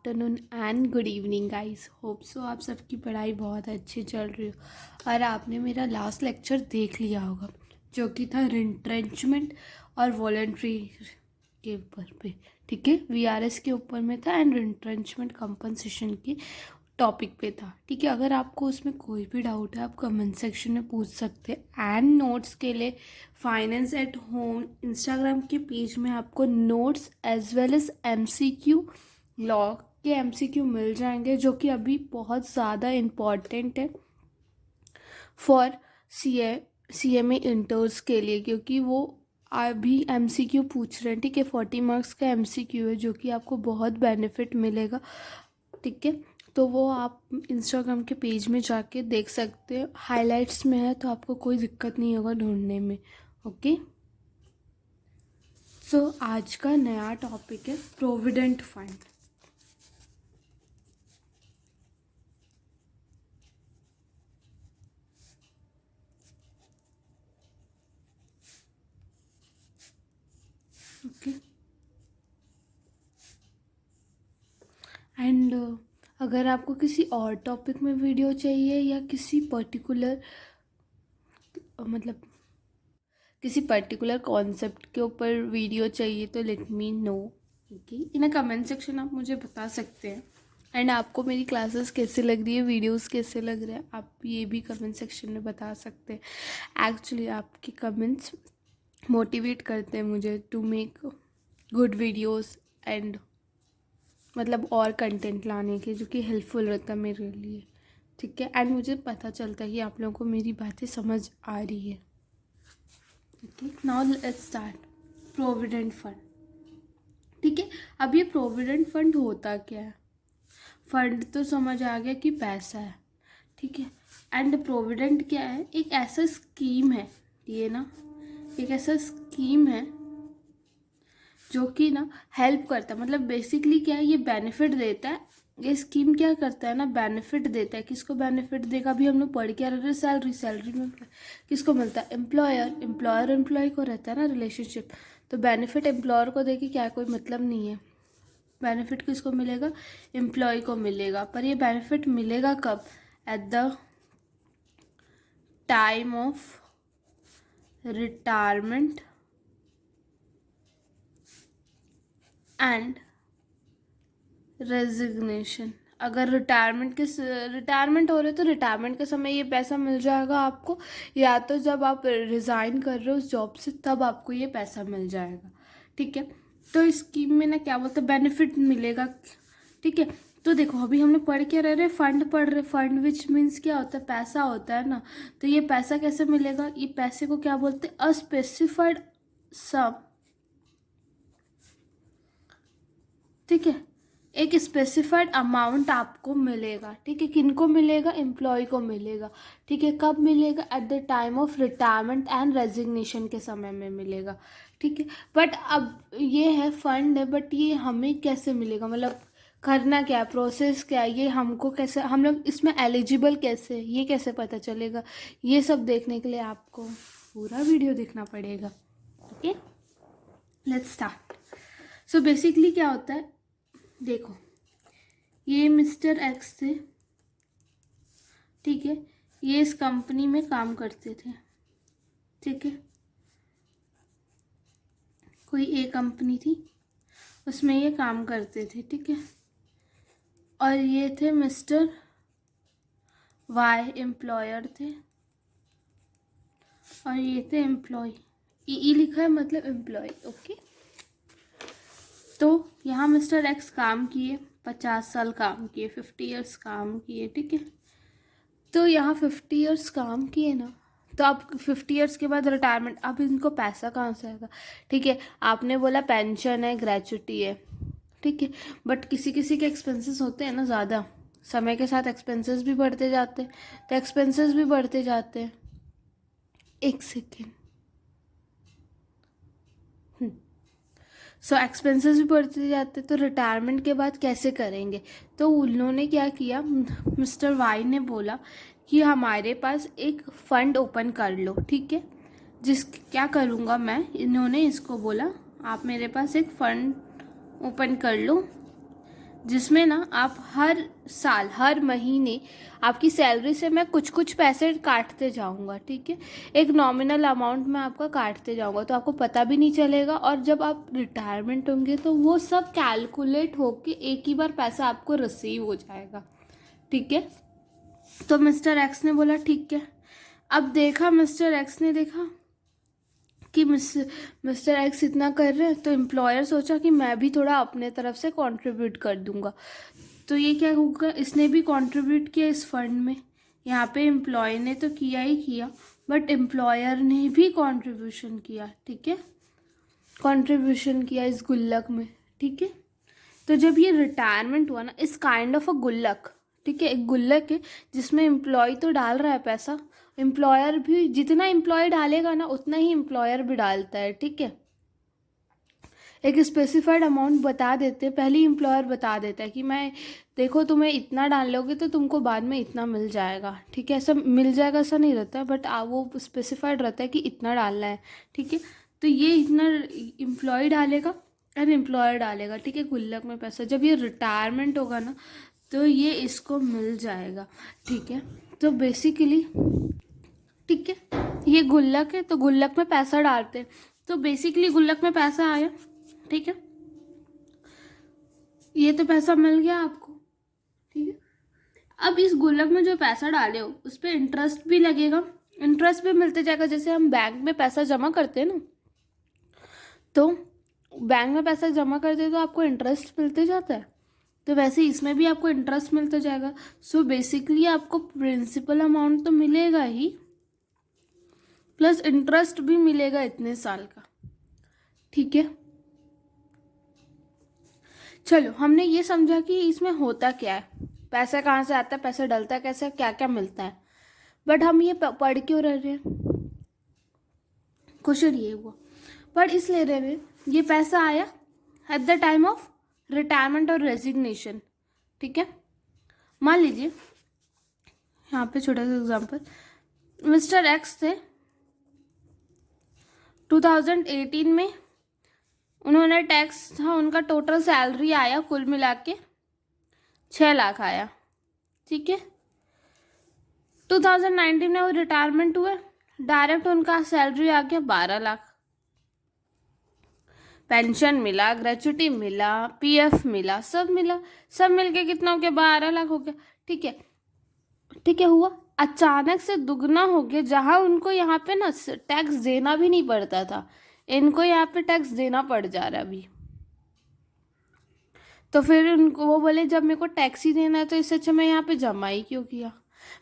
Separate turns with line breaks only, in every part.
Afternoon and good evening guys. Hope so आप सबकी पढ़ाई बहुत अच्छी चल रही हो और आपने मेरा लास्ट लेक्चर देख लिया होगा जो कि था रिट्रेंचमेंट और वॉलंटरी के ऊपर पे। ठीक है, वीआरएस के ऊपर में था एंड रिट्रेंचमेंट कंपनसेशन के टॉपिक पे था। ठीक है, अगर आपको उसमें कोई भी डाउट है आप कमेंट सेक्शन में पूछ सकते हैं। एंड नोट्स के लिए फाइनेंस एट होम इंस्टाग्राम के पेज में आपको notes as well as MCQ law के एमसीक्यू मिल जाएंगे जो कि अभी बहुत ज़्यादा इम्पॉर्टेंट है फॉर सीएमए इंटर्स के लिए, क्योंकि वो अभी एमसीक्यू पूछ रहे हैं। ठीक है, 40 मार्क्स का एमसीक्यू है जो कि आपको बहुत बेनिफिट मिलेगा। ठीक है, तो वो आप इंस्टाग्राम के पेज में जाके देख सकते हैं, हाइलाइट्स में है तो आपको कोई दिक्कत नहीं होगा ढूंढने में। ओके, सो आज का नया टॉपिक है प्रोविडेंट फंड। ओके, एंड अगर आपको किसी और टॉपिक में वीडियो चाहिए या किसी पर्टिकुलर मतलब किसी पर्टिकुलर कॉन्सेप्ट के ऊपर वीडियो चाहिए तो let me know. Okay, in comment section आप मुझे बता सकते हैं। एंड आपको मेरी क्लासेस कैसे लग रही है, वीडियोस कैसे लग रहे हैं, आप ये भी कमेंट सेक्शन में बता सकते हैं। एक्चुअली आपके कमेंट्स मोटिवेट करते हैं मुझे to make good videos and मतलब और कंटेंट लाने के, जो कि हेल्पफुल रहता है मेरे लिए। ठीक है, एंड मुझे पता चलता है कि आप लोगों को मेरी बातें समझ आ रही है। Okay, now let's start provident fund. ठीक है, अब ये प्रोविडेंट फंड होता क्या है? फंड तो समझ आ गया कि पैसा है। ठीक है, एंड प्रोविडेंट क्या है? एक ऐसा स्कीम है, ये ना एक ऐसा स्कीम है जो कि ना हेल्प करता है। मतलब बेसिकली क्या है, ये बेनिफिट देता है। ये स्कीम क्या करता है ना, बेनिफिट देता है। किसको बेनिफिट देगा? अभी हम लोग पढ़ के आ रहे हैं, सैलरी में किसको मिलता है? एम्प्लॉयर एम्प्लॉय को रहता है ना रिलेशनशिप। तो बेनिफिट एम्प्लॉयर को देके क्या कोई मतलब नहीं है। बेनिफिट किसको मिलेगा? एम्प्लॉय को मिलेगा। पर ये बेनिफिट मिलेगा कब? At the time of retirement and resignation. अगर रिटायरमेंट हो रहे तो रिटायरमेंट के समय ये पैसा मिल जाएगा आपको, या तो जब आप रिज़ाइन कर रहे हो उस जॉब से तब आपको ये पैसा मिल जाएगा। ठीक है, तो इस स्कीम में ना क्या बोलते हैं, बेनिफिट मिलेगा। ठीक है, तो देखो अभी हम लोग पढ़ के रह रहे फंड पढ़ रहे। फंड विच मीन्स क्या होता है? पैसा होता है ना। तो ये पैसा कैसे मिलेगा? ये पैसे को क्या बोलते हैं? अस्पेसिफाइड सम। ठीक है, एक स्पेसिफाइड अमाउंट आपको मिलेगा। ठीक है, किनको मिलेगा? एम्प्लॉय को मिलेगा। ठीक है, कब मिलेगा? At the time of retirement and resignation के समय में मिलेगा। ठीक है, बट अब ये है फंड है, बट ये हमें कैसे मिलेगा? मतलब करना क्या है, प्रोसेस क्या है, ये हमको कैसे, हम लोग इसमें एलिजिबल कैसे, ये कैसे पता चलेगा? ये सब देखने के लिए आपको पूरा वीडियो देखना पड़ेगा। Okay, let's start. So basically क्या होता है, देखो ये मिस्टर एक्स थे। ठीक है, ये इस कंपनी में काम करते थे। ठीक है, कोई एक कंपनी थी उसमें ये काम करते थे। ठीक है, और ये थे मिस्टर वाई, एम्प्लॉयर थे, और ये थे एम्प्लॉय। ई लिखा है मतलब एम्प्लॉय। ओके, तो यहाँ मिस्टर एक्स काम किए, 50 साल काम किए, 50 ईयर्स काम किए। ठीक है, तो यहाँ 50 ईयर्स काम किए ना, तो अब 50 ईयर्स के बाद रिटायरमेंट। अब इनको पैसा कहाँ से आएगा? ठीक है, आपने बोला पेंशन है, ग्रेचुटी है। ठीक है, बट किसी किसी के एक्सपेंसेस होते हैं ना ज़्यादा, समय के साथ एक्सपेंसेस भी बढ़ते जाते हैं। तो एक्सपेंसेस भी बढ़ते जाते हैं। एक सेकेंड, सो एक्सपेंसेस भी बढ़ते जाते, तो रिटायरमेंट के बाद कैसे करेंगे? तो उन्होंने क्या किया, मिस्टर वाई ने बोला कि हमारे पास एक फ़ंड ओपन कर लो। ठीक है, क्या करूँगा मैं, इन्होंने इसको बोला आप मेरे पास एक फ़ंड ओपन कर लो जिसमें ना आप हर साल हर महीने आपकी सैलरी से मैं कुछ कुछ पैसे काटते जाऊंगा, ठीक है। एक नॉमिनल अमाउंट में आपका काटते जाऊंगा, तो आपको पता भी नहीं चलेगा, और जब आप रिटायरमेंट होंगे तो वो सब कैलकुलेट होके एक ही बार पैसा आपको रिसीव हो जाएगा, ठीक है। तो मिस्टर एक्स ने बोला ठीक है। अब देखा मिस्टर एक्स ने देखा कि मिस्टर एक्स इतना कर रहे हैं, तो एम्प्लॉयर सोचा कि मैं भी थोड़ा अपने तरफ से कंट्रीब्यूट कर दूंगा। तो ये क्या होगा, इसने भी कंट्रीब्यूट किया इस फंड में। यहाँ पे एम्प्लॉय ने तो किया ही किया, बट एम्प्लॉयर ने भी कंट्रीब्यूशन किया, ठीक है, कंट्रीब्यूशन किया इस गुल्लक में, ठीक है। तो जब ये रिटायरमेंट हुआ ना, इस काइंड ऑफ अ गुल्लक, ठीक है, एक गुल्लक है जिसमें एम्प्लॉय तो डाल रहा है पैसा, एम्प्लॉयर भी जितना एम्प्लॉय डालेगा ना उतना ही एम्प्लॉयर भी डालता है, ठीक है। एक स्पेसिफाइड अमाउंट बता देते, पहले एम्प्लॉयर बता देता है कि मैं देखो तुम्हें इतना डाल लोगे तो तुमको बाद में इतना मिल जाएगा, ठीक है। ऐसा मिल जाएगा ऐसा नहीं रहता, बट वो स्पेसिफाइड रहता है कि इतना डालना है, ठीक है। तो ये इतना एम्प्लॉय डालेगा और एम्प्लॉयर डालेगा, ठीक है, गुल्लक में पैसा। जब ये रिटायरमेंट होगा ना तो ये इसको मिल जाएगा, ठीक है। तो बेसिकली, ठीक है, ये गुल्लक है तो गुल्लक में पैसा डालते हैं, तो बेसिकली गुल्लक में पैसा आया, ठीक है। ये तो पैसा मिल गया आपको, ठीक है। अब इस गुल्लक में जो पैसा डाले हो उस पर इंटरेस्ट भी लगेगा, इंटरेस्ट भी मिलते जाएगा। जैसे हम बैंक में पैसा जमा करते हैं ना, तो बैंक में पैसा जमा करते हैं तो आपको इंटरेस्ट मिलते जाता है, तो वैसे इसमें भी आपको इंटरेस्ट मिलता जाएगा। सो बेसिकली आपको प्रिंसिपल अमाउंट तो मिलेगा ही, प्लस इंटरेस्ट भी मिलेगा इतने साल का, ठीक है। चलो, हमने ये समझा कि इसमें होता क्या है, पैसा कहाँ से आता है, पैसा डलता है कैसे, क्या क्या मिलता है। बट हम ये पढ़ क्यों रह रहे हैं, क्वेश्चन ये हुआ, पढ़ इसलिए रह रहे हैं, ये पैसा आया at the time of retirement और रेजिग्नेशन, ठीक है। मान लीजिए यहाँ पे छोटा सा एग्जांपल, मिस्टर एक्स थे 2018 में, उन्होंने टैक्स था, उनका टोटल सैलरी आया कुल मिला के 6 लाख आया, ठीक है। 2019 में वो रिटायरमेंट हुए, डायरेक्ट उनका सैलरी आ गया 12 लाख, पेंशन मिला, ग्रेचुटी मिला, पीएफ मिला, सब मिला, सब मिलके कितना हो गया, 12 लाख हो गया, ठीक है, ठीक है। हुआ अचानक से दुगना हो गया, जहां उनको यहाँ पे ना टैक्स देना भी नहीं पड़ता था, इनको यहाँ पे टैक्स देना पड़ जा रहा है अभी। तो फिर उनको वो बोले जब मेरे को टैक्स ही देना है तो इससे अच्छा मैं यहाँ पे जमा ही क्यों किया,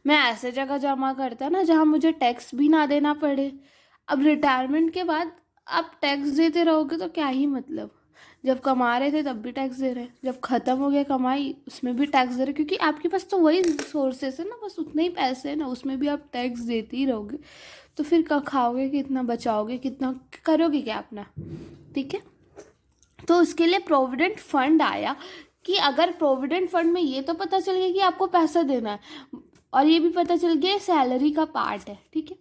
मैं ऐसे जगह जमा करता ना जहाँ मुझे टैक्स भी ना देना पड़े। अब रिटायरमेंट के बाद आप टैक्स देते रहोगे तो क्या ही मतलब, जब कमा रहे थे तब भी टैक्स दे रहे हैं, जब ख़त्म हो गया कमाई उसमें भी टैक्स दे रहे, क्योंकि आपके पास तो वही सोर्सेस है ना, बस उतने ही पैसे हैं ना, उसमें भी आप टैक्स देते ही रहोगे, तो फिर खाओगे कितना, बचाओगे कितना, करोगे क्या अपना, ठीक है। तो उसके लिए प्रोविडेंट फंड आया कि अगर प्रोविडेंट फंड में ये तो पता चल गया कि आपको पैसा देना है, और ये भी पता चल गया सैलरी का पार्ट है, ठीक है,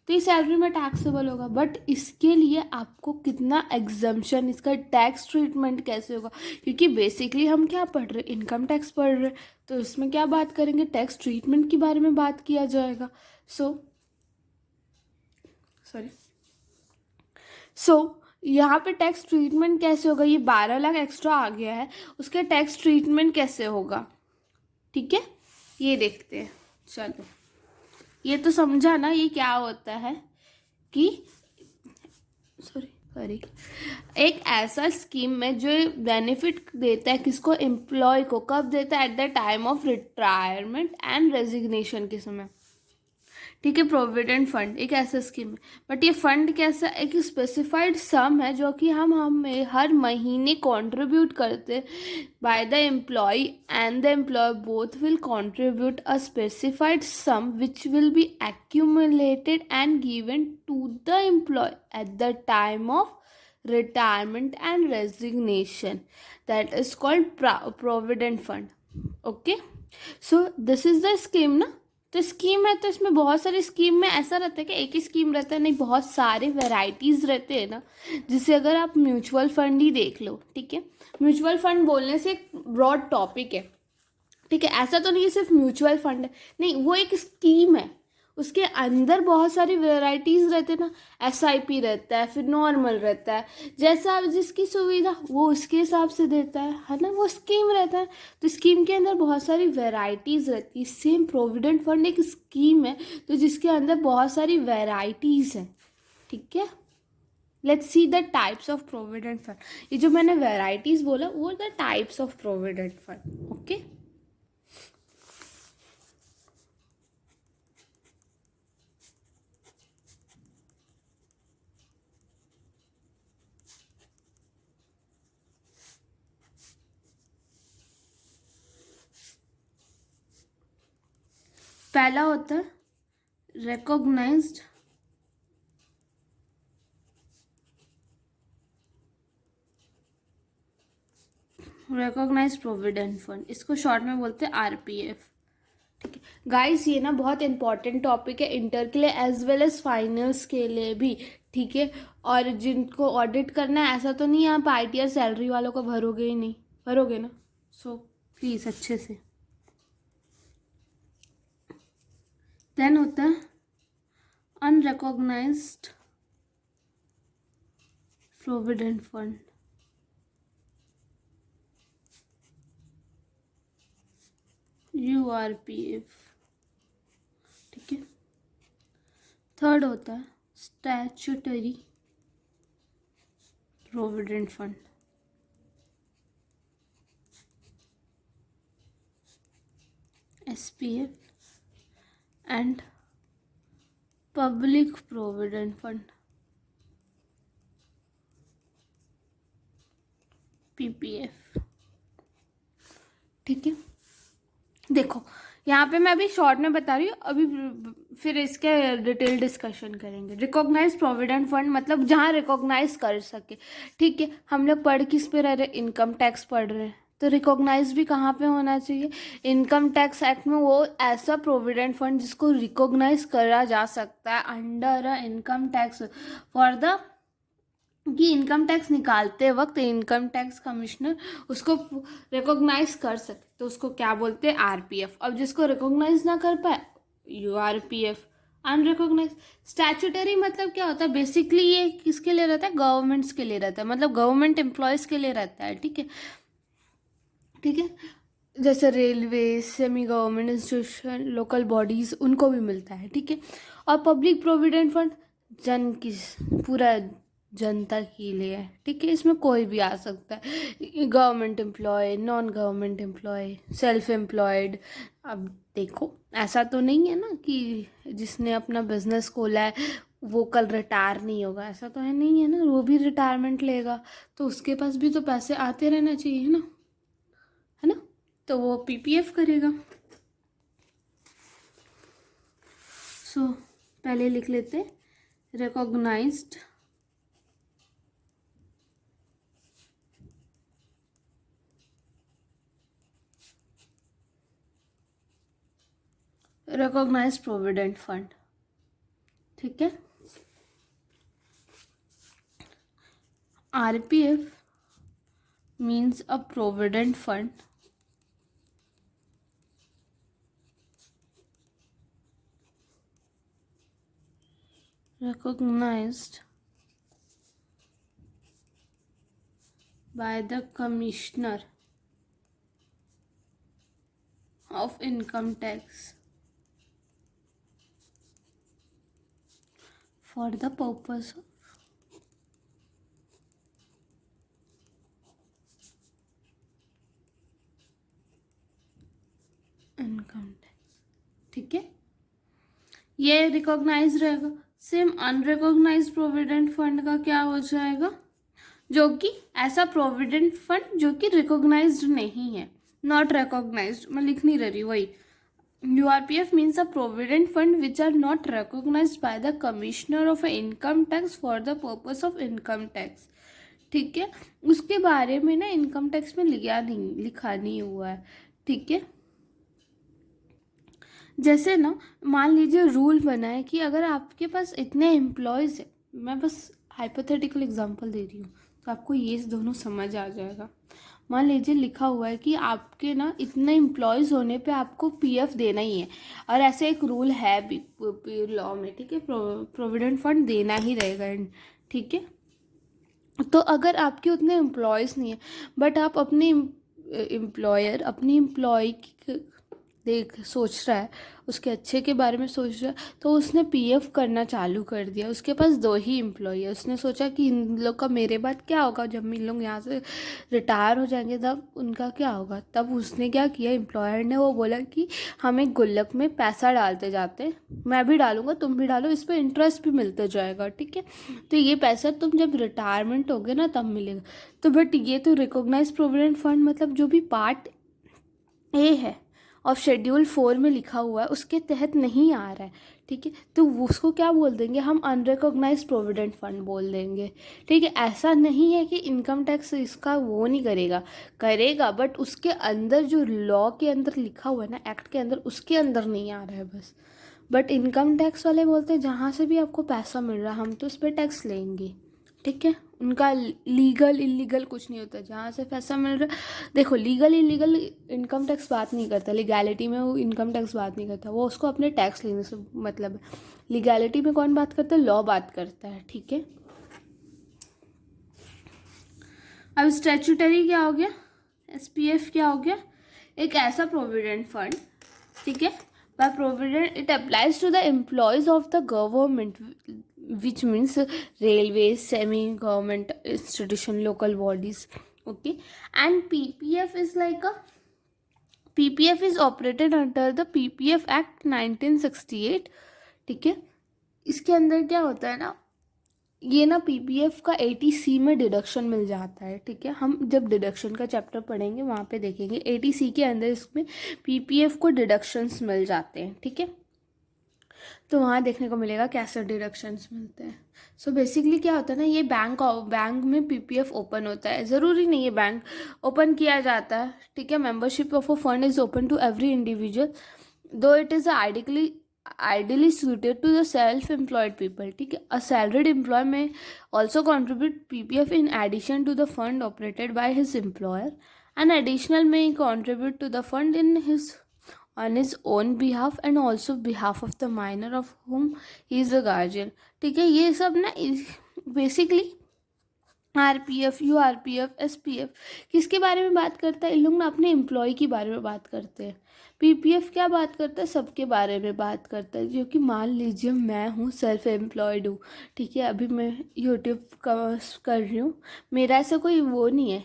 तो ये सैलरी में टैक्सेबल होगा। बट इसके लिए आपको कितना एग्जम्पशन, इसका टैक्स ट्रीटमेंट कैसे होगा, क्योंकि बेसिकली हम क्या पढ़ रहे, इनकम टैक्स पढ़ रहे, तो इसमें क्या बात करेंगे, टैक्स ट्रीटमेंट के बारे में बात किया जाएगा। सो यहाँ पे टैक्स ट्रीटमेंट कैसे होगा, ये 12 लाख एक्स्ट्रा आ गया है, उसके टैक्स ट्रीटमेंट कैसे होगा, ठीक है, ये देखते हैं। चलो, ये तो समझा ना ये क्या होता है कि सॉरी एक ऐसा स्कीम में जो बेनिफिट देता है किसको, एम्प्लॉय को, कब देता है, at the time of retirement and resignation के समय, ठीक है। प्रोविडेंट फंड एक ऐसा स्कीम है, बट ये फंड कैसा, एक स्पेसिफाइड सम है जो कि हम हर महीने कंट्रीब्यूट करते, by the employee and the employer both will contribute a specified sum which will be accumulated and given to the employee at the time of retirement and resignation, that is called provident fund, okay। So this is the scheme ना, तो scheme है तो इसमें बहुत सारी scheme में ऐसा रहता है कि एक ही स्कीम रहता है, नहीं बहुत सारे वैरायटीज़ रहते हैं ना। जिससे अगर आप म्यूचुअल फंड ही देख लो, ठीक है, म्यूचुअल फंड बोलने से एक ब्रॉड टॉपिक है, ठीक है, ऐसा तो नहीं है सिर्फ म्यूचुअल फंड है, नहीं, वो एक स्कीम है, उसके अंदर बहुत सारी वेराइटीज़ रहते हैं ना। एसआईपी रहता है, फिर नॉर्मल रहता है, जैसा जिसकी सुविधा वो उसके हिसाब से देता है ना, वो स्कीम रहता है। तो स्कीम के अंदर बहुत सारी वेराइटीज़ रहती है। सेम प्रोविडेंट फंड एक स्कीम है तो जिसके अंदर बहुत सारी वेराइटीज़ हैं, ठीक है। Let's see the types of provident fund. ये जो मैंने वेराइटीज़ बोला वो the types of provident fund, okay. पहला होता है रिकॉग्नाइज्ड प्रोविडेंट फंड, इसको शॉर्ट में बोलते हैं आरपीएफ, ठीक है। गाइस ये ना बहुत इंपॉर्टेंट टॉपिक है इंटर के लिए एज वेल एज फाइनल्स के लिए भी, ठीक है। और जिनको ऑडिट करना है, ऐसा तो नहीं आप आईटीआर सैलरी वालों को भरोगे ही नहीं, भरोगे ना, सो प्लीज़ अच्छे से। देन होता है अनरिकॉग्नाइज्ड प्रोविडेंट फंड, यूआरपीएफ, ठीक है। थर्ड होता है statutory provident fund, SPF, and public provident fund, PPF, ठीक है। देखो यहाँ पे मैं अभी शॉर्ट में बता रही हूँ, अभी फिर इसके डिटेल डिस्कशन करेंगे। रिकॉग्नाइज प्रोविडेंट फंड मतलब जहाँ रिकॉग्नाइज कर सके, ठीक है। हम लोग पढ़ किस पे रह रहे, इनकम टैक्स पढ़ रहे हैं, तो रिकॉग्नाइज भी कहाँ पे होना चाहिए, इनकम टैक्स एक्ट में। वो ऐसा प्रोविडेंट फंड जिसको रिकॉग्नाइज करा जा सकता है under income tax for the, कि इनकम टैक्स निकालते वक्त इनकम टैक्स कमिश्नर उसको रिकॉग्नाइज कर सके, तो उसको क्या बोलते हैं, आरपीएफ। अब जिसको रिकॉग्नाइज ना कर पाए, यूआरपीएफ, अनरिकॉग्नाइज। स्टैट्यूटरी मतलब क्या होता है, बेसिकली ये किसके लिए रहता है, गवर्नमेंट्स के लिए रहता है, मतलब गवर्नमेंट एम्प्लॉयज़ के लिए रहता है, ठीक है, ठीक है। जैसे railway, semi government institution, local bodies, उनको भी मिलता है, ठीक है। और पब्लिक प्रोविडेंट फंड जन की, पूरा जनता के लिए है, ठीक है। इसमें कोई भी आ सकता है, government employee, non government employee, self employed. अब देखो ऐसा तो नहीं है ना कि जिसने अपना बिजनेस खोला है वो कल रिटायर नहीं होगा, ऐसा तो है नहीं है ना, वो भी रिटायरमेंट लेगा, तो उसके पास भी तो पैसे आते रहना चाहिए ना, है ना, तो वो पीपीएफ करेगा। सो पहले लिख लेते रिकॉग्नाइज्ड प्रोविडेंट फंड, ठीक है। RPF means a provident fund recognized by the Commissioner of Income Tax for the purpose of income tax, ठीक है। ये रिकॉग्नाइज रहेगा। सेम अनरिकॉग्नाइज प्रोविडेंट फंड का क्या हो जाएगा, जो कि ऐसा प्रोविडेंट फंड जो कि रिकॉग्नाइज्ड नहीं है, नॉट रिकॉग्नाइज्ड, मैं लिख नहीं रही वही। URPF means a provident fund which are not recognised by the commissioner of income tax for the purpose of income tax, ठीक है। उसके बारे में ना इनकम टैक्स में लिखा नहीं हुआ है, ठीक है। जैसे ना मान लीजिए रूल बना है कि अगर आपके पास इतने एम्प्लॉयज़ है, मैं बस हाइपोथेटिकल एग्जांपल दे रही हूँ तो आपको ये दोनों समझ आ जाएगा। मान लीजिए लिखा हुआ है कि आपके ना इतने एम्प्लॉयज़ होने पे आपको पीएफ देना ही है, और ऐसे एक रूल है भी लॉ में, ठीक है, प्रोविडेंट फंड देना ही रहेगा, ठीक है। तो अगर आपके उतने एम्प्लॉयज़ नहीं है बट आप अपने एम्प्लॉयर अपनी एम्प्लॉय देख सोच रहा है, उसके अच्छे के बारे में सोच रहा है, तो उसने पीएफ करना चालू कर दिया। उसके पास 2 ही एम्प्लॉय है, उसने सोचा कि इन लोग का मेरे बाद क्या होगा, जब इन लोग यहाँ से रिटायर हो जाएंगे तब उनका क्या होगा। तब उसने क्या किया, एम्प्लॉयर ने वो बोला कि हम एक गुल्लक में पैसा डालते जाते, मैं भी डालूंगा तुम भी डालो, इस पर इंटरेस्ट भी मिलते जाएगा, ठीक है। तो ये पैसा तुम जब रिटायरमेंट होगे ना तब मिलेगा। तो बट ये तो रिकॉग्नाइज प्रोविडेंट फंड मतलब जो भी पार्ट ए है और शेड्यूल 4 में लिखा हुआ है उसके तहत नहीं आ रहा है, ठीक है। तो उसको क्या बोल देंगे हम, अनरिकॉग्नाइज प्रोविडेंट फंड बोल देंगे, ठीक है। ऐसा नहीं है कि इनकम टैक्स इसका वो नहीं करेगा, करेगा, बट उसके अंदर जो लॉ के अंदर लिखा हुआ है ना, एक्ट के अंदर, उसके अंदर नहीं आ रहा है बस। बट इनकम टैक्स वाले बोलते हैं जहाँ से भी आपको पैसा मिल रहा है हम तो उस पर टैक्स लेंगे, ठीक है। उनका लीगल इलीगल कुछ नहीं होता, जहाँ से पैसा मिल रहा है। देखो लीगल इलीगल इनकम टैक्स बात नहीं करता, लीगैलिटी में वो इनकम टैक्स बात नहीं करता, वो उसको अपने टैक्स लेने से मतलब है। लीगैलिटी में कौन बात करता है, लॉ बात करता है, ठीक है। अब स्टैट्यूटरी क्या हो गया, एसपीएफ क्या हो गया, एक ऐसा प्रोविडेंट फंड, ठीक है। By provident it applies to the employees of the government which means railways, semi-government institution, local bodies, okay. And PPF is like a PPF is operated under the PPF Act 1968, ठीक है। इसके अंदर क्या होता है ना, ये ना पीपीएफ का 80C में डिडक्शन मिल जाता है, ठीक है। हम जब डिडक्शन का चैप्टर पढ़ेंगे वहाँ पे देखेंगे 80C के अंदर इसमें पीपीएफ को डिडक्शंस मिल जाते हैं, ठीक है। तो वहाँ देखने को मिलेगा कैसे डिडक्शंस मिलते हैं। सो बेसिकली क्या होता है ना, ये बैंक में पीपीएफ ओपन होता है, ज़रूरी नहीं है बैंक ओपन किया जाता है, ठीक है। Membership of a fund is open to every individual though it is ideally suited to the self-employed people, ठीक है। A salaried employee may also contribute PPF in addition to the fund operated by his employer. An additional may contribute to the fund on his own behalf and also behalf of the minor of whom he is a guardian, ठीक है। ये सब ना basically RPF, URPF, SPF किसके बारे में बात करता है, इन लोग ना अपने एम्प्लॉय के बारे में बात करते हैं। पीपीएफ क्या बात करता है, सबके बारे में बात करता है। जो कि मान लीजिए मैं हूँ सेल्फ एम्प्लॉयड हूँ, ठीक है, अभी मैं यूट्यूब का कर रही हूँ, मेरा ऐसा कोई वो नहीं है,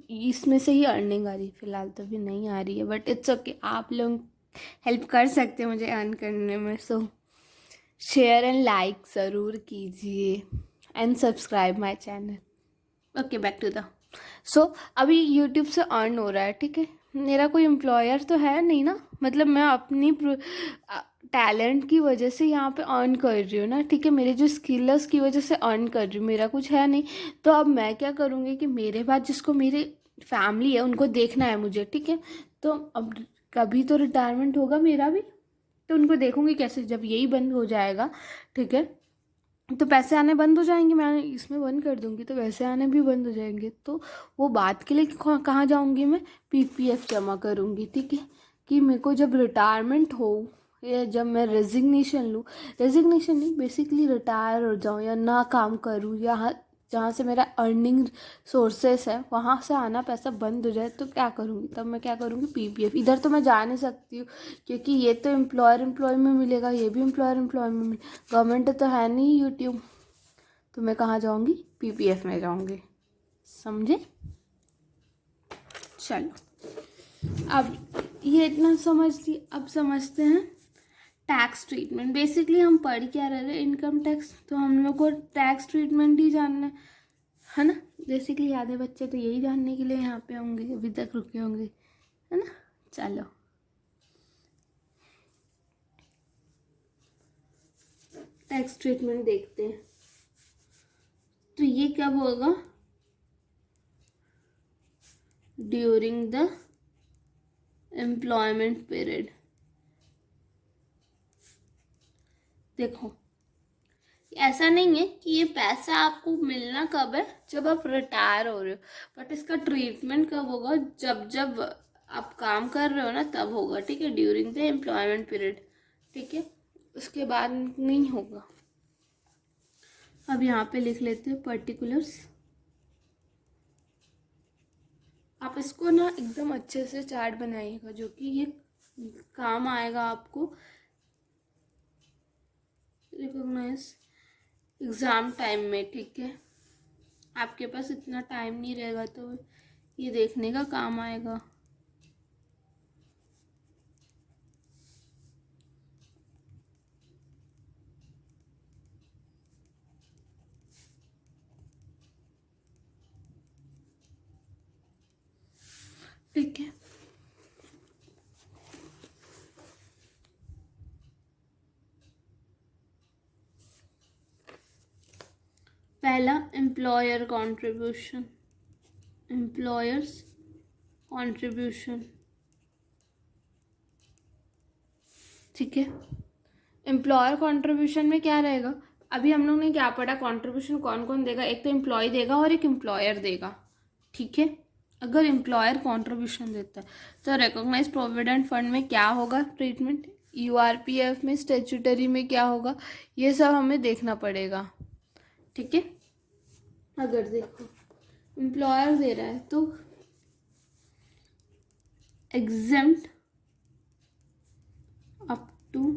इसमें से ही अर्निंग आ रही है, फिलहाल तो अभी नहीं आ रही है, बट इट्स ओके, आप लोग हेल्प कर सकते हैं मुझे अर्न करने में। सो शेयर एंड लाइक ज़रूर कीजिए and subscribe my channel. Okay back to the so अभी यूट्यूब से अर्न हो रहा है, ठीक है। मेरा कोई एम्प्लॉयर तो है नहीं ना, मतलब मैं अपनी टैलेंट की वजह से यहाँ पे अर्न कर रही हूँ ना, ठीक है। मेरे जो स्किल है उसकी वजह से अर्न कर रही हूँ, मेरा कुछ है नहीं। तो अब मैं क्या करूँगी कि मेरे बाद जिसको मेरे फैमिली है उनको देखना है मुझे, ठीक है। तो अब कभी तो रिटायरमेंट होगा मेरा भी, तो उनको देखूँगी कैसे, जब यही बंद हो जाएगा, ठीक है, तो पैसे आने बंद हो जाएंगे, मैं इसमें बंद कर दूंगी तो पैसे आने भी बंद हो जाएंगे। तो वो बात के लिए कहाँ जाऊंगी, मैं पीपीएफ जमा करूंगी, ठीक है। कि मेरे को जब रिटायरमेंट हो या जब मैं रेजिग्नेशन लूँ, रेजिग्नेशन नहीं बेसिकली रिटायर हो जाऊँ या ना काम करूँ, या जहाँ से मेरा अर्निंग सोर्सेस है वहाँ से आना पैसा बंद हो जाए, तो क्या करूँगी, तब मैं क्या करूँगी, पीपीएफ। इधर तो मैं जा नहीं सकती हूँ क्योंकि ये तो एम्प्लॉय में मिलेगा, ये भी एम्प्लॉय में मिलेगा, गवर्नमेंट तो है नहीं यूट्यूब, तो मैं कहाँ जाऊँगी, पीपीएफ में जाऊँगी, समझे। चलो अब ये इतना समझ ली, अब समझते हैं टैक्स ट्रीटमेंट। बेसिकली हम पढ़ क्या रहे हैं, इनकम टैक्स, तो हम लोग को टैक्स ट्रीटमेंट ही जानना है ना। बेसिकली आधे बच्चे तो यही जानने के लिए यहाँ पे होंगे, अभी तक रुके होंगे, है ना। चलो टैक्स ट्रीटमेंट देखते हैं। तो ये कब होगा, ड्यूरिंग द एम्प्लॉयमेंट पीरियड, देखो, ऐसा नहीं है कि ये पैसा आपको मिलना कब है, जब आप रिटायर हो रहे हो, बट इसका ट्रीटमेंट कब होगा, जब जब आप काम कर रहे हो ना तब होगा, ठीक है, ड्यूरिंग द एम्प्लॉयमेंट पीरियड, ठीक है, उसके बाद नहीं होगा। अब यहाँ पे लिख लेते हैं पर्टिकुलर्स। आप इसको ना एकदम अच्छे से चार्ट बनाइएगा, जो कि ये काम आएगा आपको रिकॉग्नाइज एग्ज़ाम टाइम में, ठीक है। आपके पास इतना टाइम नहीं रहेगा तो ये देखने का काम आएगा। ठीक है, पहला एम्प्लॉयर कंट्रीब्यूशन, एम्प्लॉयर्स कंट्रीब्यूशन, ठीक है। एम्प्लॉयर कंट्रीब्यूशन में क्या रहेगा, अभी हम लोग ने क्या पढ़ा, कंट्रीब्यूशन कौन कौन देगा, एक तो एम्प्लॉय देगा और एक एम्प्लॉयर देगा, ठीक है। अगर एम्प्लॉयर कंट्रीब्यूशन देता है तो रिकॉग्नाइज प्रोविडेंट फंड में क्या होगा ट्रीटमेंट, यूआरपीएफ में, स्टैट्यूटरी में क्या होगा, ये सब हमें देखना पड़ेगा, ठीक है। अगर देखो एम्प्लॉयर दे रहा है तो exempt up to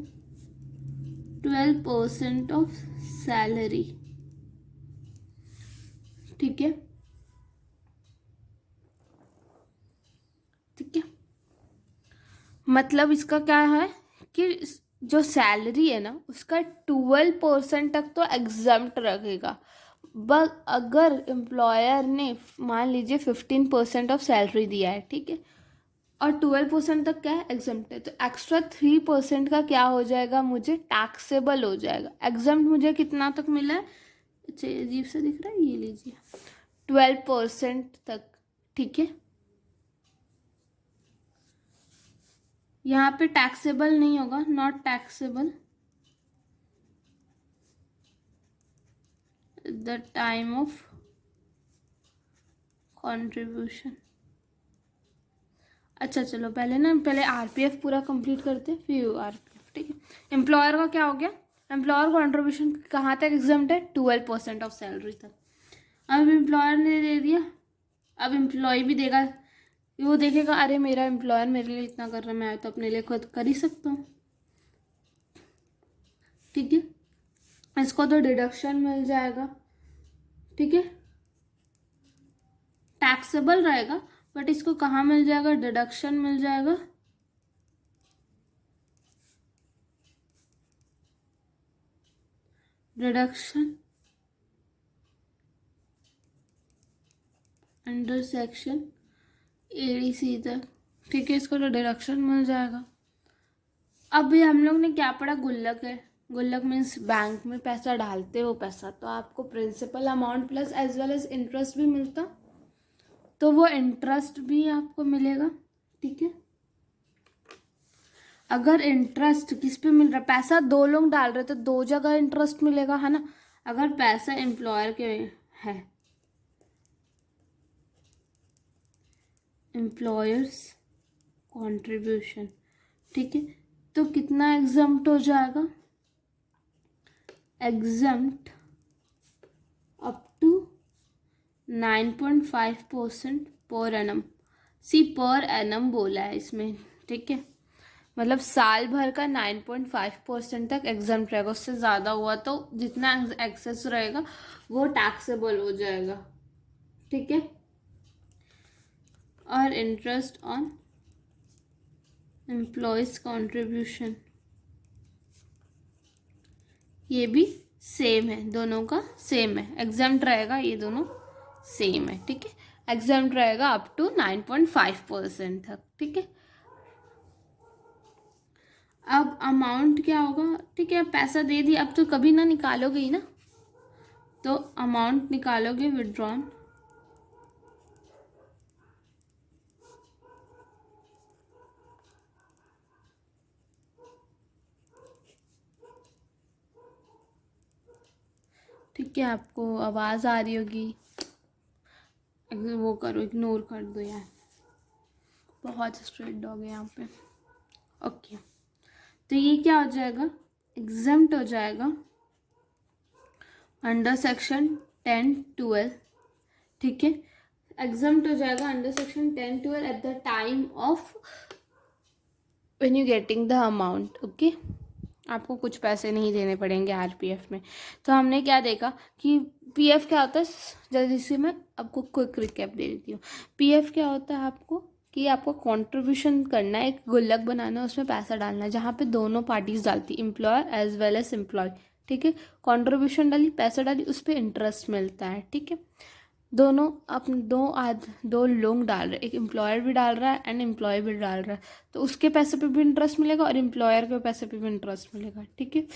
12% of salary, ठीक है, ठीक है। मतलब इसका क्या है कि जो सैलरी है ना उसका 12% तक तो एग्जम्प्ट रखेगा, बस अगर एम्प्लॉयर ने मान लीजिए 15% ऑफ सैलरी दिया है, ठीक है, और 12% तक क्या है एग्जम्प्ट है, तो एक्स्ट्रा 3% का क्या हो जाएगा, मुझे टैक्सेबल हो जाएगा। एग्जम्प्ट मुझे कितना तक मिला है, अच्छा अजीब सा दिख रहा है, ये लीजिए 12% तक, ठीक है। यहाँ पे टैक्सेबल नहीं होगा, not taxable the time of contribution. अच्छा चलो पहले आरपीएफ पूरा कंप्लीट करते हैं, फिर यूआरपीएफ, ठीक है। एम्प्लॉयर का क्या हो गया, एम्प्लॉयर कंट्रीब्यूशन कहाँ तक एग्जाम्प्ट है, 12% ऑफ सैलरी तक। अब एम्प्लॉयर ने दे दिया, अब एम्प्लॉय भी देगा, वो देखेगा अरे मेरा एम्प्लॉयर मेरे लिए इतना कर रहा है, मैं तो अपने लिए खुद कर ही सकता हूँ, ठीक है। इसको तो डिडक्शन मिल जाएगा, ठीक है, टैक्सेबल रहेगा, बट इसको कहाँ मिल जाएगा, डिडक्शन मिल जाएगा, डिडक्शन अंडर सेक्शन एडीसी तक, ठीक है, इसको तो डिडक्शन मिल जाएगा। अब ये हम लोग ने क्या पढ़ा, गुल्लक है, गुल्लक मीन्स बैंक में पैसा डालते हो पैसा, तो आपको principal amount plus as well as interest भी मिलता, तो वो इंटरेस्ट भी आपको मिलेगा, ठीक है। अगर इंटरेस्ट किस पे मिल रहा है, पैसा दो लोग डाल रहे तो दो जगह इंटरेस्ट मिलेगा, है ना। अगर पैसा एम्प्लॉयर के है, एम्प्लॉयर्स कंट्रीब्यूशन, ठीक है, तो कितना एग्जम्प्ट हो जाएगा, exempt up to 9.5% per annum, C per annum बोला है इसमें, ठीक है, मतलब साल भर का 9.5% तक एग्जम्प्ट रहेगा, उससे ज़्यादा हुआ तो जितना एक्सेस रहेगा वो टैक्सेबल हो जाएगा, ठीक है। और इंटरेस्ट ऑन एम्प्लॉयज कंट्रीब्यूशन, ये भी सेम है, दोनों का सेम है, एग्जम्प्ट रहेगा, ये दोनों सेम है, ठीक है। एग्जम्प्ट रहेगा अप टू 9.5% तक, ठीक है। अब अमाउंट क्या होगा, ठीक है, पैसा दे दिया, अब तो कभी ना निकालोगे ही ना, तो अमाउंट निकालोगे विड्रॉन, ठीक है, आपको आवाज़ आ रही होगी, वो करो, इग्नोर कर दो यार, बहुत स्ट्रेट डॉग है यहाँ पे। ओके, तो ये क्या हो जाएगा, एग्जम्प्ट हो जाएगा अंडर सेक्शन 10-12, ठीक है, एग्जम्प्ट हो जाएगा under section 10-12 at the time of when you getting the amount. Okay, आपको कुछ पैसे नहीं देने पड़ेंगे आरपीएफ में। तो हमने क्या देखा कि पीएफ क्या होता है, जल्दी से मैं आपको क्विक रिकैप दे देती हूँ। पीएफ क्या होता है आपको, कि आपको कंट्रीब्यूशन करना है, एक गुल्लक बनाना है, उसमें पैसा डालना है, जहाँ पे दोनों पार्टीज डालती, employer as well as employee, ठीक है। कंट्रीब्यूशन डाली, पैसा डाली, उस पर इंटरेस्ट मिलता है, ठीक है। दोनों अपने दो लोग डाल रहे हैं, एक एम्प्लॉयर भी डाल रहा है एंड एम्प्लॉय भी डाल रहा है, तो उसके पैसे पे भी इंटरेस्ट मिलेगा और एम्प्लॉयर के पैसे पे भी इंटरेस्ट मिलेगा, ठीक है।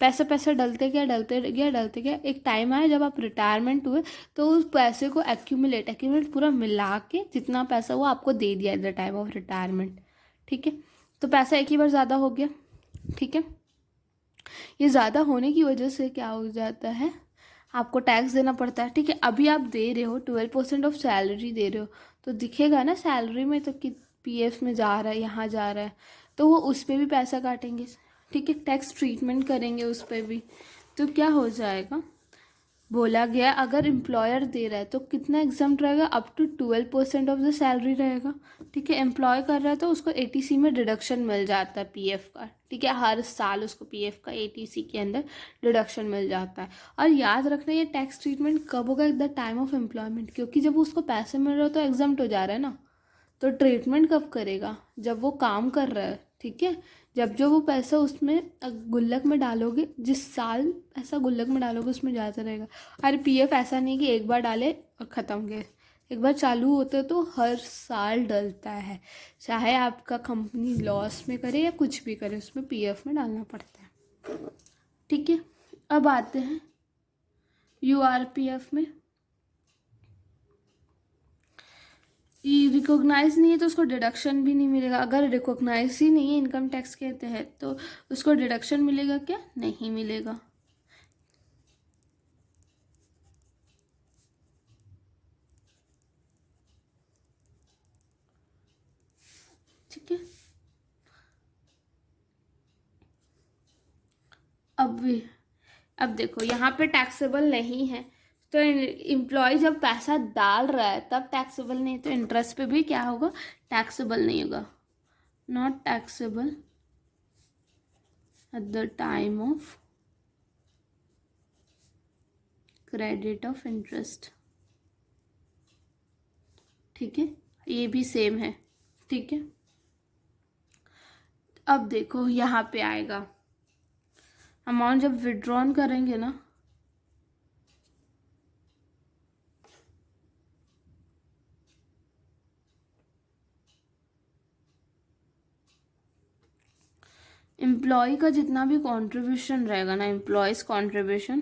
पैसा डलते गया, एक टाइम आया जब आप रिटायरमेंट हुए तो उस पैसे को एक्यूमुलेट पूरा मिला के जितना पैसा वो आपको दे दिया at the time of retirement, ठीक है। तो पैसा एक ही बार ज़्यादा हो गया, ठीक है। ये ज़्यादा होने की वजह से क्या हो जाता है, आपको टैक्स देना पड़ता है, ठीक है। अभी आप दे रहे हो 12% ऑफ सैलरी दे रहे हो, तो दिखेगा ना सैलरी में, तो कि पीएफ में जा रहा है, यहाँ जा रहा है, तो वो उस पर भी पैसा काटेंगे, ठीक है, टैक्स ट्रीटमेंट करेंगे उस पर भी। तो क्या हो जाएगा, बोला गया अगर एम्प्लॉयर दे रहा है तो कितना एग्जाम्प्ट रहेगा, up to 12% of the salary रहेगा, ठीक है। एम्प्लॉय कर रहा है तो उसको एटीसी में डिडक्शन मिल जाता है पीएफ का, ठीक है, हर साल उसको पीएफ का एटीसी के अंदर डिडक्शन मिल जाता है। और याद रखना ये टैक्स ट्रीटमेंट कब होगा, at the time of employment, क्योंकि जब उसको पैसे मिल रहे हो तो एग्जाम्प्ट हो जा रहा है ना, तो ट्रीटमेंट कब करेगा, जब वो काम कर रहा है, ठीक है। जब जो वो पैसा उसमें गुल्लक में डालोगे, जिस साल पैसा गुल्लक में डालोगे उसमें जाता रहेगा। अरे पीएफ ऐसा नहीं कि एक बार डाले और ख़त्म गए, एक बार चालू होता तो हर साल डलता है, चाहे आपका कंपनी लॉस में करे या कुछ भी करे, उसमें पीएफ में डालना पड़ता है, ठीक है। अब आते हैं यूआरपीएफ में। रिकॉग्नाइज नहीं है तो उसको डिडक्शन भी नहीं मिलेगा, अगर रिकॉग्नाइज ही नहीं है इनकम टैक्स के तहत तो उसको डिडक्शन मिलेगा क्या, नहीं मिलेगा, ठीक है। अब देखो यहाँ पे टैक्सेबल नहीं है, तो एम्प्लॉय जब पैसा डाल रहा है तब टैक्सेबल नहीं, तो इंटरेस्ट पे भी क्या होगा, टैक्सेबल नहीं होगा, not taxable at the time of credit of interest, ठीक है, ये भी सेम है, ठीक है। अब देखो यहाँ पे आएगा अमाउंट जब विड्रॉन करेंगे ना, एम्प्लॉय का जितना भी कंट्रीब्यूशन रहेगा ना, एम्प्लॉयज कंट्रीब्यूशन,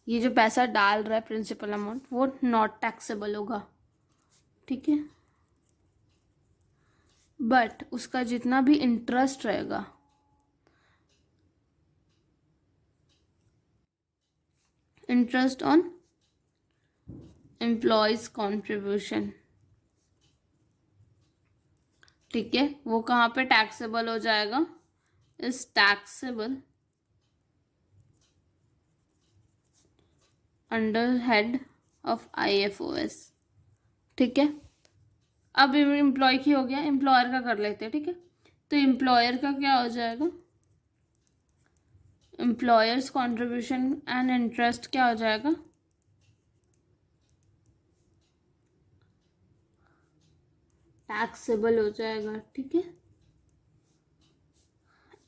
ये जो पैसा डाल रहा है प्रिंसिपल अमाउंट, वो नॉट टैक्सेबल होगा, ठीक है। बट उसका जितना भी इंटरेस्ट रहेगा, इंटरेस्ट ऑन एम्प्लॉयज कंट्रीब्यूशन, ठीक है, वो कहाँ पे टैक्सेबल हो जाएगा, is taxable under head of IFOS, ठीक है। अब एम्प्लॉय की हो गया, एम्प्लॉयर का कर लेते हैं, ठीक है। तो एम्प्लॉयर का क्या हो जाएगा, एम्प्लॉयर्स कंट्रीब्यूशन एंड इंटरेस्ट क्या हो जाएगा, टैक्सेबल हो जाएगा, ठीक है,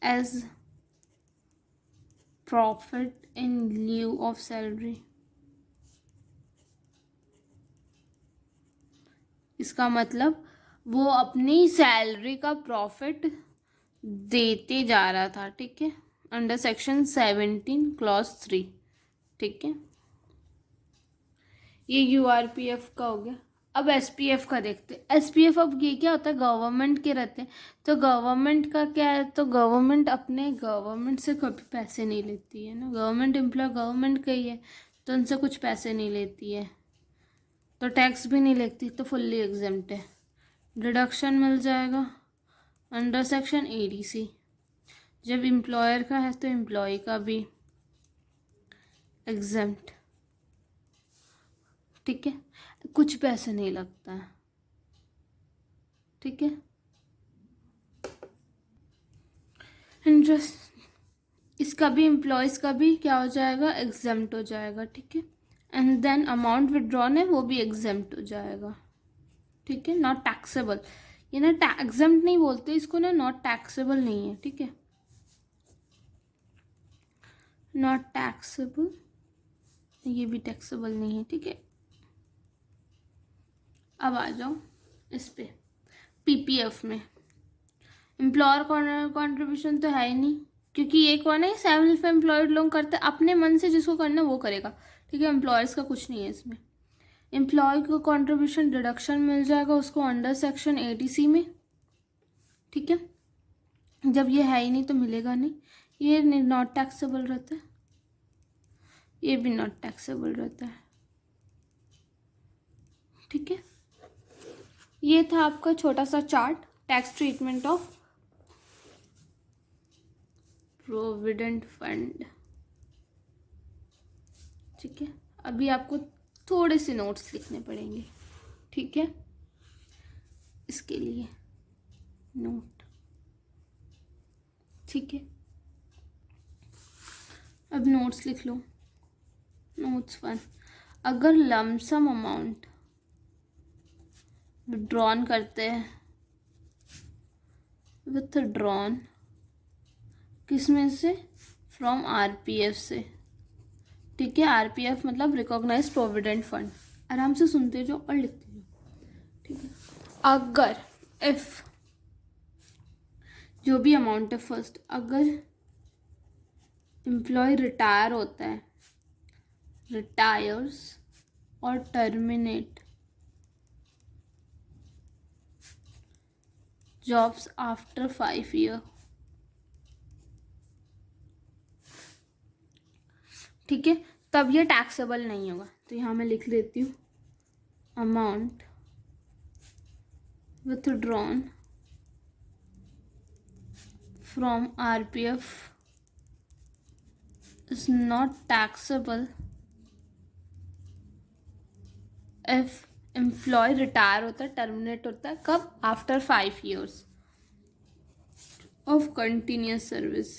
as profit in lieu of salary. इसका मतलब वो अपनी सैलरी का प्रॉफिट देते जा रहा था, ठीक है, अंडर सेक्शन 17 क्लॉज 3, ठीक है। ये यूआरपीएफ का हो गया। अब एसपीएफ का देखते हैं। एसपीएफ अब ये क्या होता है, गवर्नमेंट के रहते हैं। तो गवर्नमेंट का क्या है, तो गवर्नमेंट अपने गवर्नमेंट से कभी पैसे नहीं लेती है ना, गवर्नमेंट एम्प्लॉय गवर्नमेंट का ही है, तो उनसे कुछ पैसे नहीं लेती है, तो टैक्स भी नहीं लेती, तो फुल्ली एग्जेम्प्ट है। डिडक्शन मिल जाएगा अंडर सेक्शन एडीसी। जब एम्प्लॉयर का है तो एम्प्लॉय का भी एग्जेम्प्ट, ठीक है, कुछ पैसे नहीं लगता है, ठीक है। इंटरेस्ट इसका भी, एम्प्लॉयज़ का भी क्या हो जाएगा, एग्जेम्प्ट हो जाएगा, ठीक है। एंड देन अमाउंट विड्रॉन है वो भी एग्जेम्प्ट हो जाएगा, ठीक है। नॉट टैक्सेबल, ये ना एग्जेम्प्ट नहीं बोलते इसको ना, नॉट टैक्सेबल नहीं है, ठीक है, नॉट टैक्सेबल, ये भी टैक्सेबल नहीं है, ठीक है। अब आ जाओ इस पे, पीपीएफ में एम्प्लॉयर कॉन्ट्रीब्यूशन तो है ही नहीं, क्योंकि ये कौन है, सेल्फ एम्प्लॉयड लोग करते हैं अपने मन से, जिसको करना वो करेगा, ठीक है। एम्प्लॉयर्स का कुछ नहीं है इसमें। एम्प्लॉय को कॉन्ट्रीब्यूशन डिडक्शन मिल जाएगा उसको अंडर सेक्शन एडीसी में, ठीक है। जब ये है ही नहीं तो मिलेगा नहीं, ये नॉट टैक्सेबल रहता है, ये भी नॉट टैक्सेबल रहता है, ठीक है। ये था आपका छोटा सा chart, tax treatment of provident fund, ठीक है। अभी आपको थोड़े से नोट्स लिखने पड़ेंगे, ठीक है, इसके लिए नोट, ठीक है। अब नोट्स लिख लो। नोट्स 1, अगर लमसम अमाउंट विड्रॉन करते हैं, विथड्रॉन किस में से, फ्रॉम आरपीएफ से, ठीक है। आरपीएफ मतलब रिकॉग्नाइज प्रोविडेंट फंड, आराम से सुनते जाओ और लिखते जाओ, ठीक है। अगर इफ, जो भी अमाउंट है फर्स्ट, अगर एम्प्लॉय रिटायर होता है, रिटायर्स और टर्मिनेट जॉब्स आफ्टर 5 ईयर, ठीक है, तब ये टैक्सेबल नहीं होगा। तो यहाँ मैं लिख लेती हूँ, amount withdrawn from RPF is not taxable if employee retire होता है, टर्मिनेट होता है, कब, after 5 years of continuous service.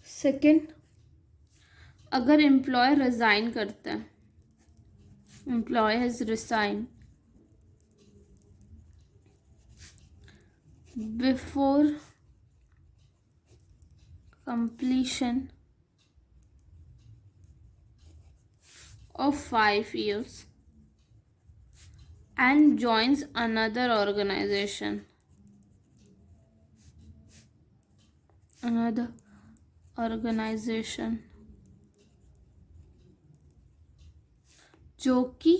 Second, अगर एम्प्लॉय रिजाइन करता है, employee has resign before completion of 5 years and joins another organization, जो कि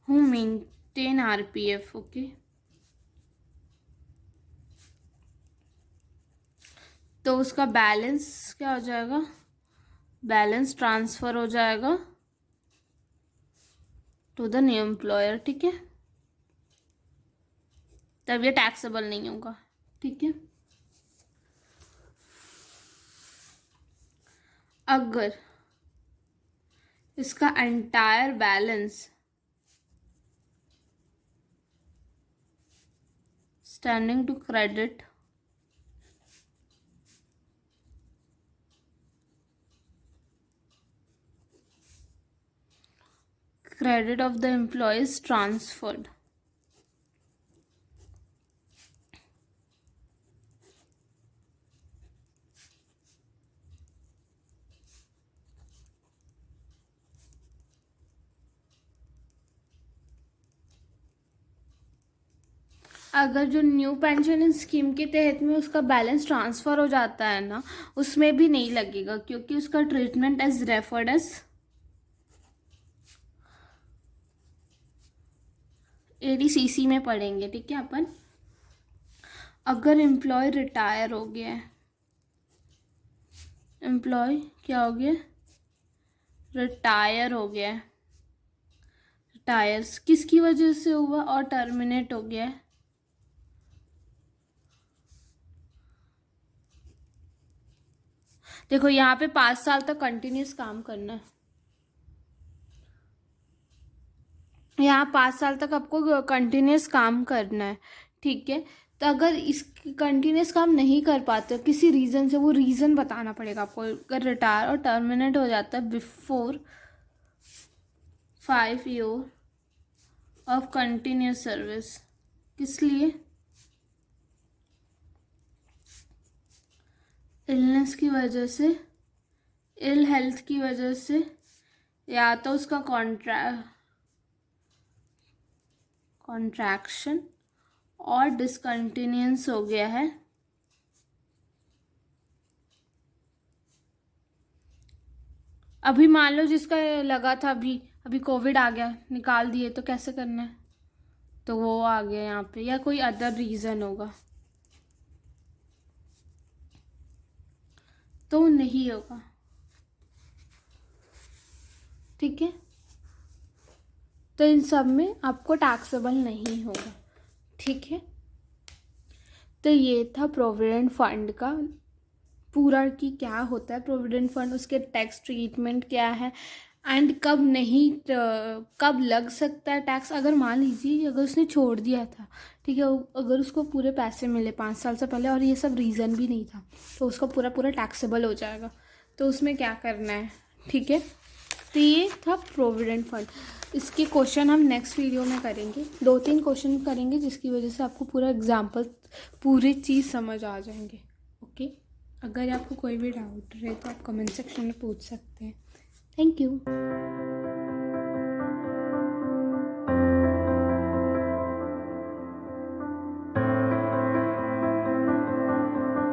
who maintain RPF, ओके। तो उसका बैलेंस क्या हो जाएगा, बैलेंस ट्रांसफ़र हो जाएगा टू द न्यू एम्प्लॉयर, ठीक है। तब ये टैक्सेबल नहीं होगा, ठीक है। अगर इसका entire balance standing to credit of the employee is transferred, अगर जो न्यू पेंशन स्कीम के तहत में उसका बैलेंस ट्रांसफ़र हो जाता है ना, उसमें भी नहीं लगेगा, क्योंकि उसका treatment as referred as ADCC में पढ़ेंगे, ठीक है अपन। अगर एम्प्लॉय रिटायर हो गया है, एम्प्लॉय क्या हो गया, रिटायर हो गया है, रिटायर्स किसकी वजह से हुआ और टर्मिनेट हो गया है, देखो यहाँ पे 5 साल तक कंटिन्यूस काम करना है, यहाँ 5 साल तक आपको कंटिन्यूस काम करना है, ठीक है। तो अगर इस कंटिन्यूस काम नहीं कर पाते किसी रीज़न से, वो रीज़न बताना पड़ेगा आपको। अगर रिटायर और टर्मिनेट हो जाता है before 5 year of continuous service, किस लिए, इलनेस की वजह से, इल हेल्थ की वजह से, या तो उसका कॉन्ट्रैक्शन और डिसकंटिन्यूंस हो गया है, अभी मान लो जिसका लगा था अभी कोविड आ गया, निकाल दिए, तो कैसे करना है, तो वो आ गया यहाँ पे, या कोई अदर रीज़न होगा तो नहीं होगा, ठीक है। तो इन सब में आपको टैक्सेबल नहीं होगा, ठीक है। तो ये था प्रोविडेंट फंड का पूरा कि क्या होता है प्रोविडेंट फंड, उसके टैक्स ट्रीटमेंट क्या है, एंड कब नहीं, कब लग सकता है टैक्स। अगर मान लीजिए अगर उसने छोड़ दिया था, ठीक है, अगर उसको पूरे पैसे मिले 5 साल से पहले और ये सब रीज़न भी नहीं था, तो उसका पूरा टैक्सेबल हो जाएगा। तो उसमें क्या करना है, ठीक है। तो ये था प्रोविडेंट फंड। इसके क्वेश्चन हम नेक्स्ट वीडियो में करेंगे, 2-3 क्वेश्चन करेंगे, जिसकी वजह से आपको पूरा एग्जाम्पल पूरी चीज़ समझ आ जाएंगे, ओके। अगर आपको कोई भी डाउट रहे तो आप कमेंट सेक्शन में पूछ सकते हैं। Thank you.